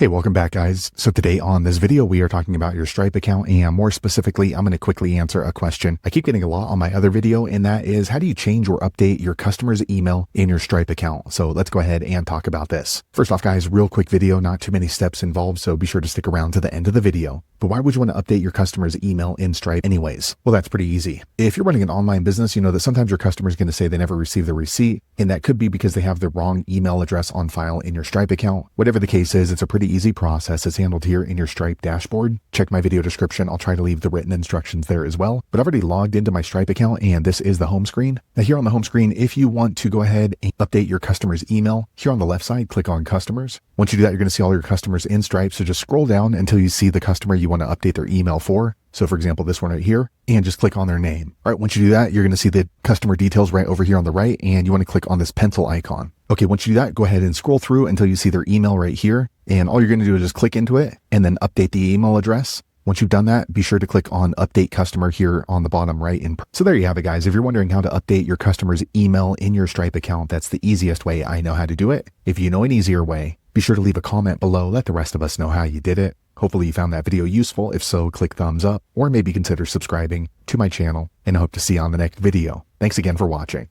Hey, welcome back, guys. So today on this video, we are talking about your Stripe account, and more specifically, I'm going to quickly answer a question I keep getting a lot on my other video, and that is, how do you change or update your customer's email in your Stripe account? So let's go ahead and talk about this. First off, guys, real quick video, not too many steps involved, so be sure to stick around to the end of the video. But why would you want to update your customer's email in Stripe anyways? Well, that's pretty easy. If you're running an online business, you know that sometimes your customer is going to say they never received the receipt, and that could be because they have the wrong email address on file in your Stripe account. Whatever the case is, it's a pretty easy process. It's handled here in your Stripe dashboard. Check my video description. I'll try to leave the written instructions there as well. But I've already logged into my Stripe account, and this is the home screen. Now here on the home screen, if you want to go ahead and update your customer's email, here on the left side, click on customers. Once you do that, you're going to see all your customers in Stripe. So just scroll down until you see the customer you want to update their email for. So for example, this one right here, and just click on their name. All right, once you do that, you're going to see the customer details right over here on the right, and you want to click on this pencil icon. Okay, once you do that, go ahead and scroll through until you see their email right here. And all you're going to do is just click into it and then update the email address. Once you've done that, be sure to click on update customer here on the bottom right. So there you have it, guys. If you're wondering how to update your customer's email in your Stripe account, that's the easiest way I know how to do it. If you know an easier way, be sure to leave a comment below. Let the rest of us know how you did it. Hopefully you found that video useful. If so, click thumbs up or maybe consider subscribing to my channel, and I hope to see you on the next video. Thanks again for watching.